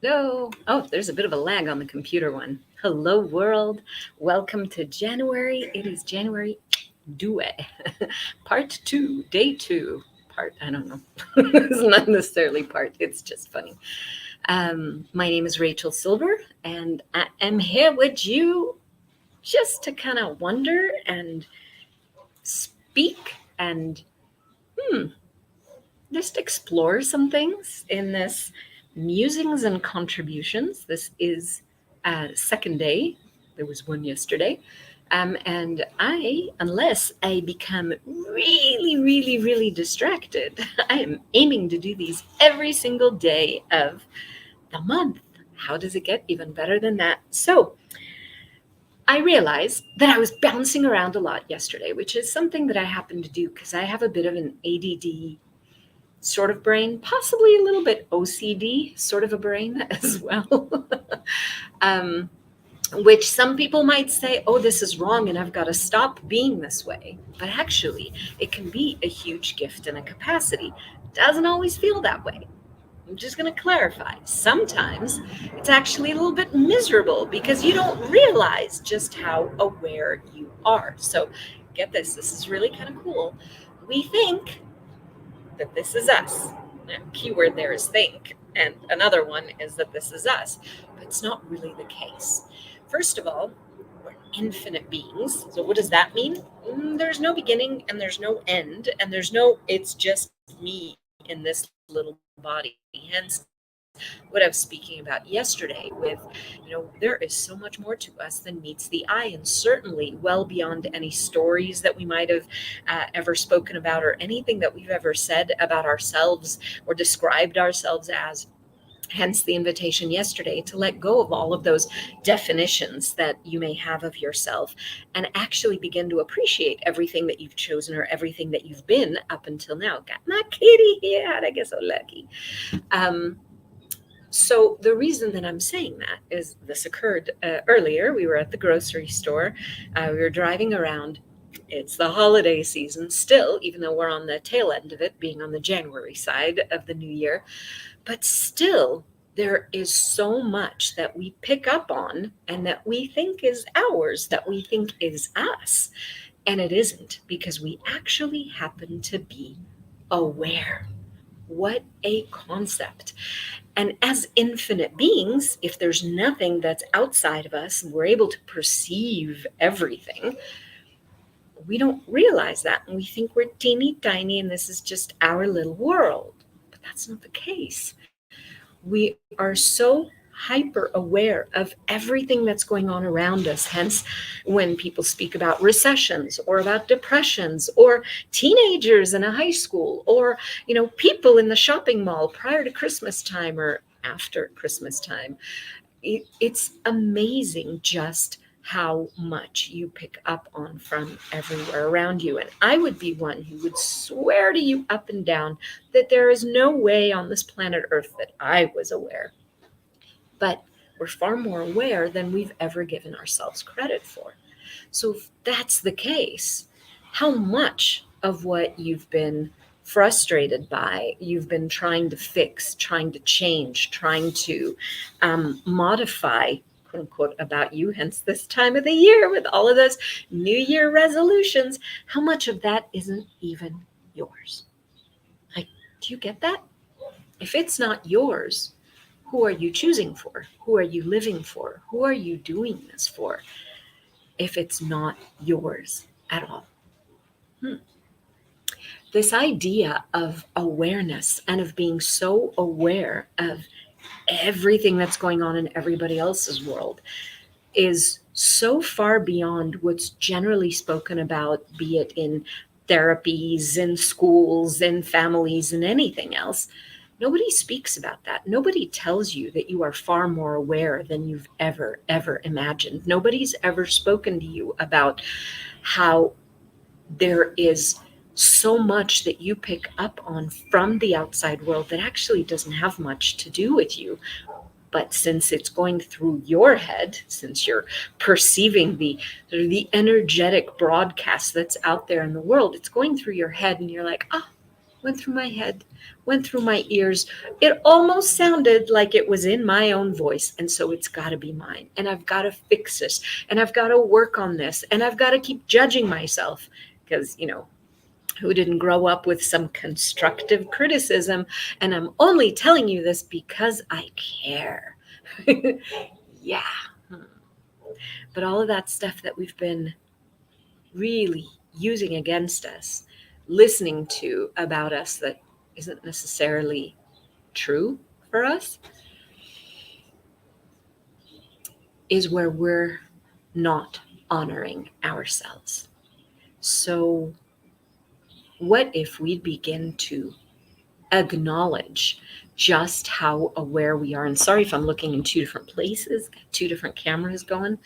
Hello. Oh, there's a bit of a lag on the computer one. Hello, world. Welcome to January. It is January 2, part 2, day 2. Part, I don't know. It's not necessarily part, it's just funny. My name is Rachel Silber, and I am here with you just to kind of wonder and speak and just explore some things in this musings and contributions. This is second day. There was one yesterday. And unless I become really, really, really distracted, I am aiming to do these every single day of the month. How does it get even better than that? So I realized that I was bouncing around a lot yesterday, which is something that I happen to do because I have a bit of an ADD sort of brain, possibly a little bit OCD sort of a brain as well. um, which some people might say, oh, this is wrong and I've got to stop being this way. But actually, it can be a huge gift and a capacity. Doesn't always feel that way. I'm just going to clarify. Sometimes it's actually a little bit miserable because you don't realize just how aware you are. So, get this, this is really kind of cool. We think that this is us. The keyword there is think, and another one is that this is us, but it's not really the case. First of all, we're infinite beings. So, what does that mean? There's no beginning and there's no end, and there's no, it's just me in this little body. Hence, what I was speaking about yesterday with, there is so much more to us than meets the eye, and certainly well beyond any stories that we might have ever spoken about or anything that we've ever said about ourselves or described ourselves as. Hence the invitation yesterday to let go of all of those definitions that you may have of yourself and actually begin to appreciate everything that you've chosen or everything that you've been up until now. Got my kitty here. I get so lucky. So the reason that I'm saying that is this occurred earlier. We were at the grocery store. We were driving around. It's the holiday season still, even though we're on the tail end of it, being on the January side of the new year. But still, there is so much that we pick up on and that we think is ours, that we think is us. And it isn't, because we actually happen to be aware. What a concept. And as infinite beings, if there's nothing that's outside of us and we're able to perceive everything, we don't realize that. And we think we're teeny tiny and this is just our little world. But that's not the case. We are so hyper aware of everything that's going on around us. Hence, when people speak about recessions or about depressions or teenagers in a high school or, people in the shopping mall prior to Christmas time or after Christmas time, it's amazing just how much you pick up on from everywhere around you. And I would be one who would swear to you up and down that there is no way on this planet Earth that I was aware. But we're far more aware than we've ever given ourselves credit for. So if that's the case, how much of what you've been frustrated by, you've been trying to fix, trying to change, trying to modify, quote unquote, about you, hence this time of the year with all of those New Year resolutions, how much of that isn't even yours? Like, do you get that? If it's not yours, who are you choosing for? Who are you living for? Who are you doing this for? If it's not yours at all. This idea of awareness and of being so aware of everything that's going on in everybody else's world is so far beyond what's generally spoken about, be it in therapies, in schools, in families, and anything else. Nobody speaks about that. Nobody tells you that you are far more aware than you've ever imagined. Nobody's ever spoken to you about how there is so much that you pick up on from the outside world that actually doesn't have much to do with you. But since it's going through your head, since you're perceiving the energetic broadcast that's out there in the world, it's going through your head and you're like, oh, went through my head, went through my ears. It almost sounded like it was in my own voice. And so it's got to be mine. And I've got to fix this. And I've got to work on this. And I've got to keep judging myself because, who didn't grow up with some constructive criticism? And I'm only telling you this because I care. Yeah. But all of that stuff that we've been really using against us, listening to about us that isn't necessarily true for us, is where we're not honoring ourselves. So, what if we begin to acknowledge just how aware we are? And sorry if I'm looking in two different places, got two different cameras going.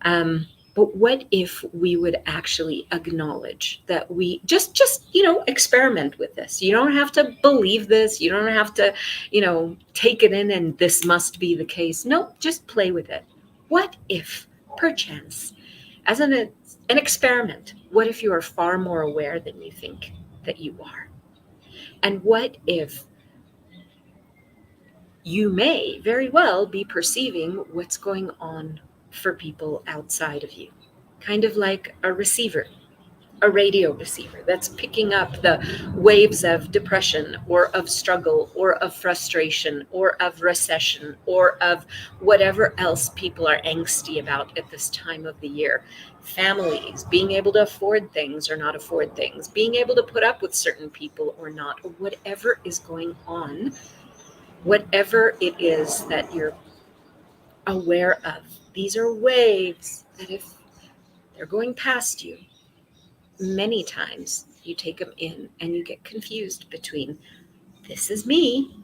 But what if we would actually acknowledge that we just experiment with this? You don't have to believe this. You don't have to, take it in and this must be the case. Nope, just play with it. What if, perchance, as an experiment, what if you are far more aware than you think that you are? And what if you may very well be perceiving what's going on for people outside of you? Kind of like a receiver, a radio receiver that's picking up the waves of depression or of struggle or of frustration or of recession or of whatever else people are angsty about at this time of the year. Families being able to afford things or not afford things, being able to put up with certain people or not, or whatever is going on, whatever it is that you're aware of. These are waves that if they're going past you, many times you take them in and you get confused between this is me,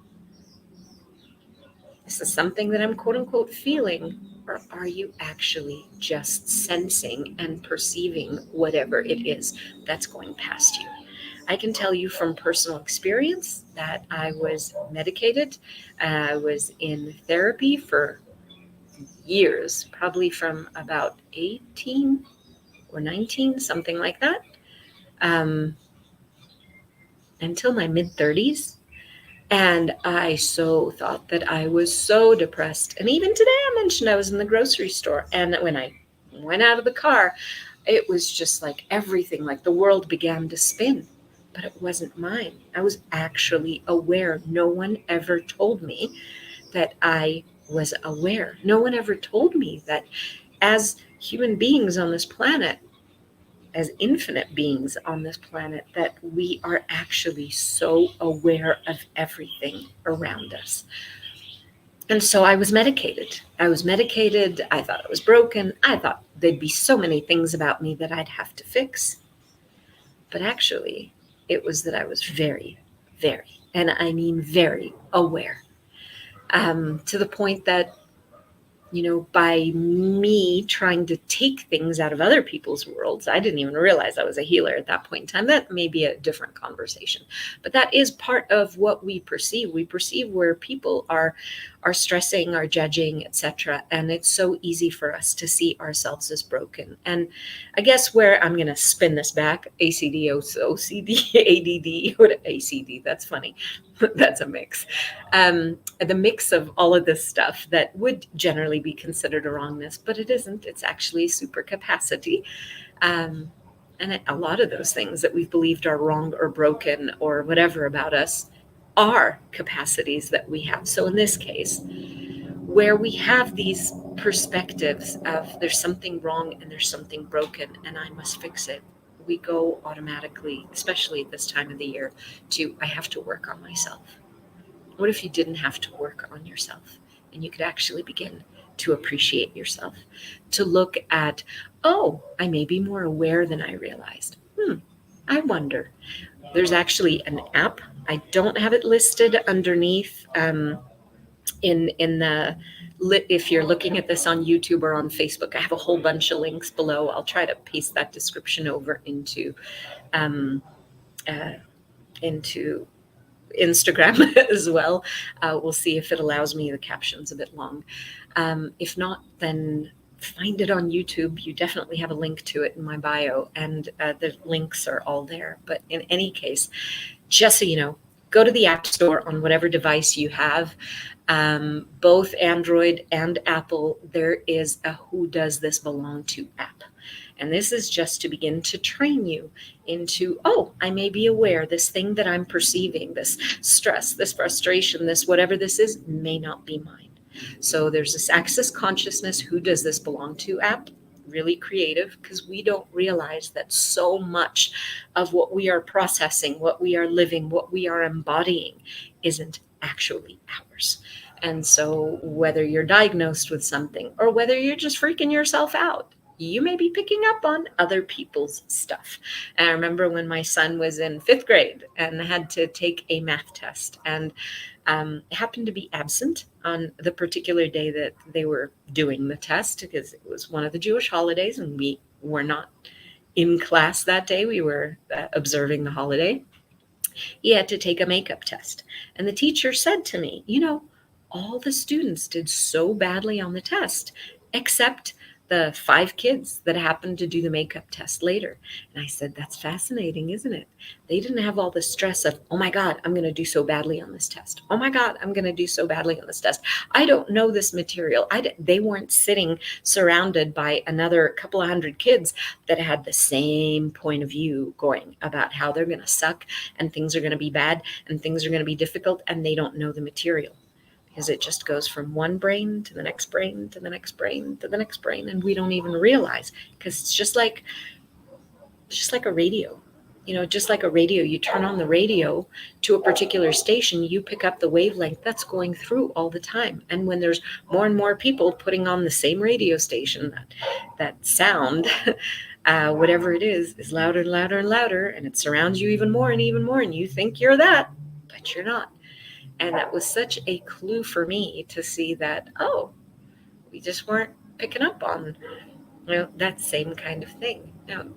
this is something that I'm quote unquote feeling, or are you actually just sensing and perceiving whatever it is that's going past you? I can tell you from personal experience that I was medicated. I was in therapy for years, probably from about 18 or 19, something like that, until my mid 30s. And I so thought that I was so depressed. And even today, I mentioned I was in the grocery store. And when I went out of the car, it was just like everything, like the world began to spin. But it wasn't mine. I was actually aware. No one ever told me that I was aware. No one ever told me that as human beings on this planet, as infinite beings on this planet, that we are actually so aware of everything around us. And so I was medicated. I thought I was broken. I thought there'd be so many things about me that I'd have to fix. But actually, it was that I was very, very, and I mean very aware, to the point that by me trying to take things out of other people's worlds, I didn't even realize I was a healer at that point in time. That may be a different conversation, but that is part of what we perceive. We perceive where people are stressing, are judging, etc. And it's so easy for us to see ourselves as broken. And I guess where I'm going to spin this back, ACD, OCD, ADD, what ACD, that's funny. That's a mix. The mix of all of this stuff that would generally be considered a wrongness, but it isn't. It's actually super capacity. And a lot of those things that we've believed are wrong or broken or whatever about us are capacities that we have. So in this case, where we have these perspectives of there's something wrong and there's something broken and I must fix it, we go automatically, especially at this time of the year, to I have to work on myself. What if you didn't have to work on yourself and you could actually begin to appreciate yourself, to look at, oh, I may be more aware than I realized. I wonder. There's actually an app. I don't have it listed underneath in the if you're looking at this on YouTube or on Facebook. I have a whole bunch of links below. I'll try to paste that description over into Instagram as well. We'll see if it allows me. The caption's a bit long. If not, then find it on YouTube. You definitely have a link to it in my bio, and the links are all there. But in any case, just so you know, go to the App Store on whatever device you have. Both Android and Apple, there is a Who Does This Belong To app. And this is just to begin to train you into, oh, I may be aware this thing that I'm perceiving, this stress, this frustration, this whatever this is, may not be mine. So there's this Access Consciousness Who Does This Belong To app. Really creative, because we don't realize that so much of what we are processing, what we are living, what we are embodying isn't actually ours. And so whether you're diagnosed with something or whether you're just freaking yourself out, you may be picking up on other people's stuff. And I remember when my son was in 5th grade and had to take a math test, and happened to be absent on the particular day that they were doing the test, because it was one of the Jewish holidays and we were not in class that day. We were observing the holiday. He had to take a makeup test. And the teacher said to me, all the students did so badly on the test, except the 5 kids that happened to do the makeup test later. And I said, that's fascinating, isn't it? They didn't have all the stress of, oh my God, I'm going to do so badly on this test. Oh my God, I'm going to do so badly on this test. I don't know this material. They weren't sitting surrounded by another couple of hundred kids that had the same point of view going about how they're going to suck and things are going to be bad and things are going to be difficult, and they don't know the material. Because it just goes from one brain to the next brain to the next brain to the next brain, and we don't even realize, because it's just like a radio. Just like a radio, you turn on the radio to a particular station, you pick up the wavelength that's going through all the time. And when there's more and more people putting on the same radio station, that sound, whatever it is louder and louder and louder, and it surrounds you even more, and you think you're that, but you're not. And that was such a clue for me to see that, we just weren't picking up on, that same kind of thing. Now,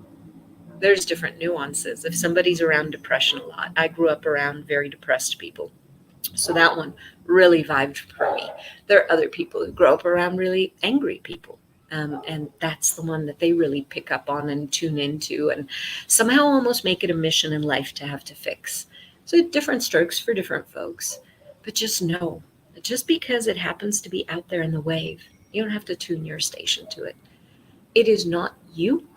there's different nuances. If somebody's around depression a lot, I grew up around very depressed people, so that one really vibed for me. There are other people who grow up around really angry people, and that's the one that they really pick up on and tune into, and somehow almost make it a mission in life to have to fix. So different strokes for different folks. But just know, just because it happens to be out there in the wave, you don't have to tune your station to it. It is not you.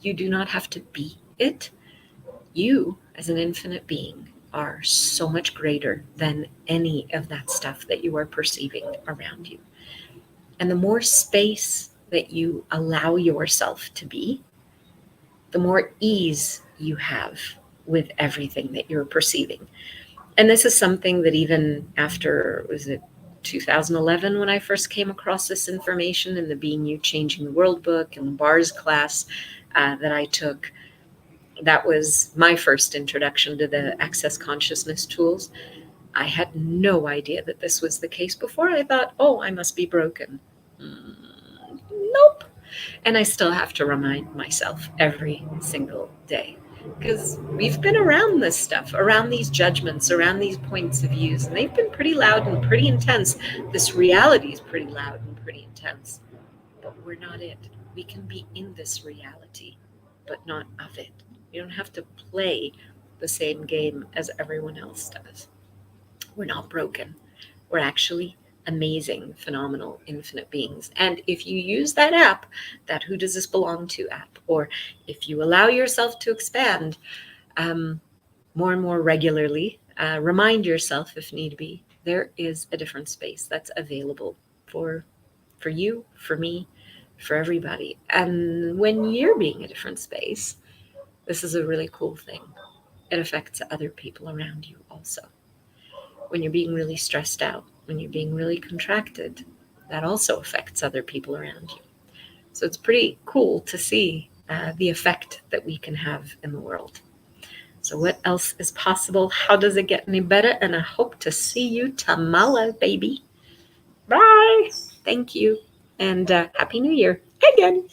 You do not have to be it. You, as an infinite being, are so much greater than any of that stuff that you are perceiving around you. And the more space that you allow yourself to be, the more ease you have with everything that you're perceiving. And this is something that even after, was it 2011 when I first came across this information in the Being You Changing the World book and the BARS class that I took, that was my first introduction to the Access Consciousness tools. I had no idea that this was the case before. I thought, I must be broken. Nope. And I still have to remind myself every single day. Because we've been around this stuff, around these judgments, around these points of views, and they've been pretty loud and pretty intense. This reality is pretty loud and pretty intense, but we're not it. We can be in this reality, but not of it. You don't have to play the same game as everyone else does. We're not broken. We're actually amazing, phenomenal, infinite beings. And if you use that app, that Who Does This Belong To app, or if you allow yourself to expand more and more regularly, remind yourself if need be, there is a different space that's available for you, for me, for everybody. And when you're being a different space, this is a really cool thing. It affects other people around you also. When you're being really stressed out, when you're being really contracted, that also affects other people around you. So it's pretty cool to see the effect that we can have in the world. So what else is possible? How does it get any better? And I hope to see you tomorrow, baby. Bye. Thank you. And Happy New Year again.